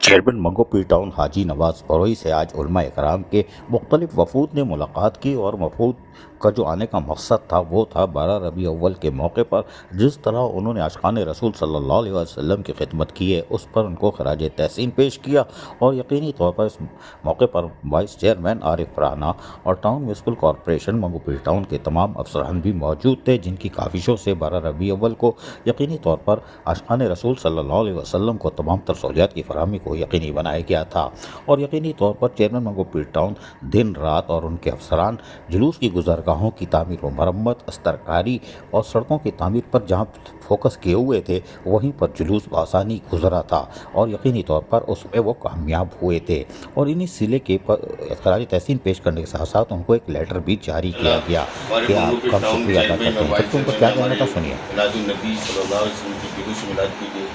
Chairman منگو پی town حاجی نواز بروئی سے آج علماء اکرام کے مختلف وفود نے ملاقات کی اور وفود کا جو آنے کا مقصد تھا وہ تھا 12 ربیع اول کے موقع پر جس طرح انہوں نے عاشقان رسول صلی اللہ علیہ وسلم کی خدمت کی ہے اس پر ان کو خراج تحسین پیش کیا، اور یقینی طور پر اس موقع پر وائس چیئرمین عارف رانا اور ٹاؤن میونسپل کارپوریشن منگو پی ٹاؤن کے تمام افسران بھی موجود تھے، جن کی کاوشوں سے 12 ربیع اول کو یقینی طور پر عاشقان رسول صلی اللہ علیہ وسلم کو تمام تر سہولیات کی فراہمی کو یقینی بنایا گیا تھا۔ اور یقینی طور پر چیئرمین منگو پی ٹاؤن دن رات اور ان کے افسران جلوس کی گزرگاہوں کی تعمیر و مرمت، استرکاری اور سڑکوں کی تعمیر پر جہاں فوکس کیے ہوئے تھے وہیں پر جلوس بآسانی گزرا تھا، اور یقینی طور پر اس میں وہ کامیاب ہوئے تھے۔ اور انہی سلے کے پر خراج تحسین پیش کرنے کے ساتھ ساتھ ان کو ایک لیٹر بھی جاری کیا گیا کہ آپ کا شکریہ ادا کرتے ہیں۔ ان کو کیا کہنا تھا سنیے۔ میلاد النبی صلی اللہ علیہ وسلم کی جلوس میلاد کی گئی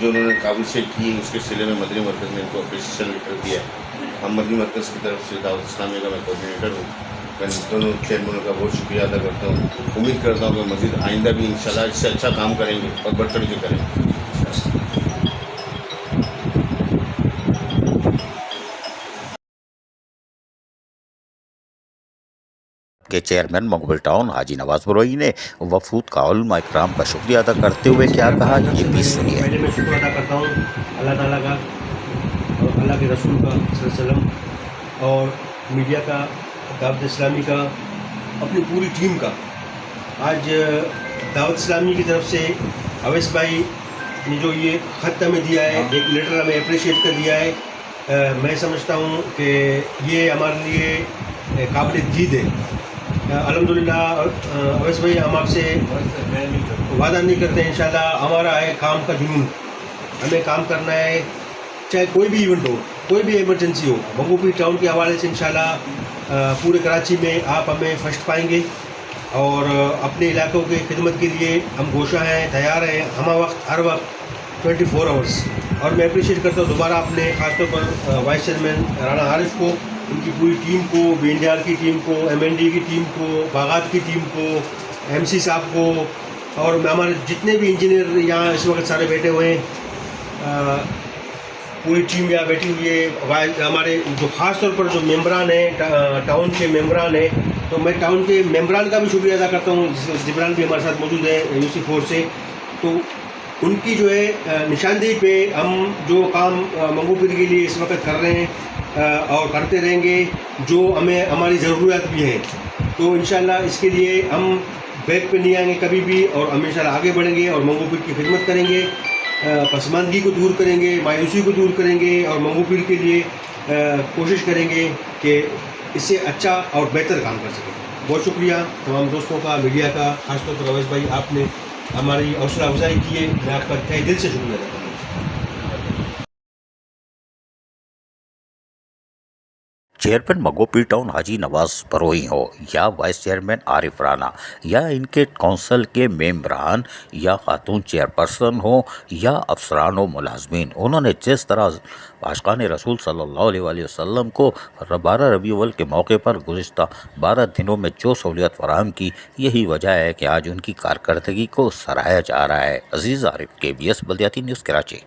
جو انہوں نے کاوشیں کی اس کے سلے میں مدنی مرکز نے ان کو اپریشیشن لیٹر دیا ہے۔ ہم مدنی مرکز کی طرف سے دعوت اسلامی کا میں کوآرڈینیٹر ہوں، میں دونوں چیئرمینوں کا بہت شکریہ ادا کرتا ہوں۔ امید کرتا ہوں کہ مزید آئندہ بھی انشاءاللہ اس سے اچھا کام کریں گے اور بڑھ چڑھ کے کریں گے۔ کے چیئرمین منگو پی ٹاؤن حاجی نواز بروئی نے وفود کا علماء اکرام کا شکریہ ادا کرتے ہوئے کیا کہا، یہ بھی سنیے۔ پہلے میں شکر ادا کرتا ہوں اللہ تعالیٰ کا اور اللہ کے رسول کا صلی اللہ علیہ وسلم اور میڈیا کا، دعوت اسلامی کا، اپنی پوری ٹیم کا۔ آج دعوت اسلامی کی طرف سے اویس بھائی نے جو یہ خط ہمیں دیا ہے، ایک لیٹر ہمیں اپریشیٹ کر دیا ہے، میں سمجھتا ہوں کہ یہ ہمارے لیے قابل دید ہے۔ الحمدللہ اویس بھائی، ہم آپ سے وعدہ نہیں کرتے، انشاءاللہ ہمارا ہے کام کا جنون، ہمیں کام کرنا ہے، چاہے کوئی بھی ایونٹ ہو، کوئی بھی ایمرجنسی ہو۔ منگو پی ٹاؤن کے حوالے سے انشاءاللہ پورے کراچی میں آپ ہمیں فرسٹ پائیں گے، اور اپنے علاقوں کی خدمت کے لیے ہم گوشہ ہیں، تیار ہیں، ہمہ وقت، ہر وقت 24 آورس۔ اور میں اپریشیٹ کرتا ہوں دوبارہ اپنے خاص طور پر وائس چیئرمین رانا عارف کو، ان کی پوری ٹیم کو، بی این ڈی آر کی ٹیم کو، ایم این ڈی کی ٹیم کو، باغات کی ٹیم کو، ایم سی صاحب کو، اور ہمارے جتنے بھی انجینئر یہاں اس وقت سارے بیٹھے ہوئے ہیں، پوری ٹیم یہاں بیٹھی ہوئی ہے۔ ہمارے جو خاص طور پر جو ممبران ہیں، ٹاؤن کے ممبران ہیں، تو میں ٹاؤن کے ممبران کا بھی شکریہ ادا کرتا ہوں۔ جبران بھی ہمارے ساتھ موجود ہیں یو سی 4 سے، تو ان کی جو ہے نشاندہی پہ ہم جو کام منگو پیر کے لیے اس وقت کر رہے ہیں اور کرتے رہیں گے، جو ہمیں ہماری ضروریات بھی ہیں، تو انشاءاللہ اس کے لیے ہم بیک پہ نہیں آئیں گے کبھی بھی، اور ہم انشاءاللہ آگے بڑھیں گے اور منگو پیر کی خدمت کریں گے، پسماندگی کو دور کریں گے، مایوسی کو دور کریں گے، اور منگو پیر کے لیے کوشش کریں گے کہ اس سے اچھا اور بہتر کام کر سکیں۔ بہت شکریہ تمام دوستوں کا، میڈیا کا، خاص طور پر اویس بھائی، آپ نے ہماری حوصلہ افزائی کی ہے، میں آپ کا تہہ دل سے شکریہ ادا کرتا ہوں۔ چیئرمین منگو پی ٹاؤن حاجی نواز بروئی ہو یا وائس چیئرمین عارف رانا یا ان کے کونسل کے ممبران یا خاتون چیئرپرسن ہو یا افسران و ملازمین، انہوں نے جس طرح عاشقان رسول صلی اللہ علیہ وآلہ وسلم کو 12 ربیع الاول کے موقع پر گزشتہ 12 دنوں میں جو سہولیات فراہم کی، یہی وجہ ہے کہ آج ان کی کارکردگی کو سراہا جا رہا ہے۔ عزیز عارف، KBS بلدیاتی نیوز، کراچی۔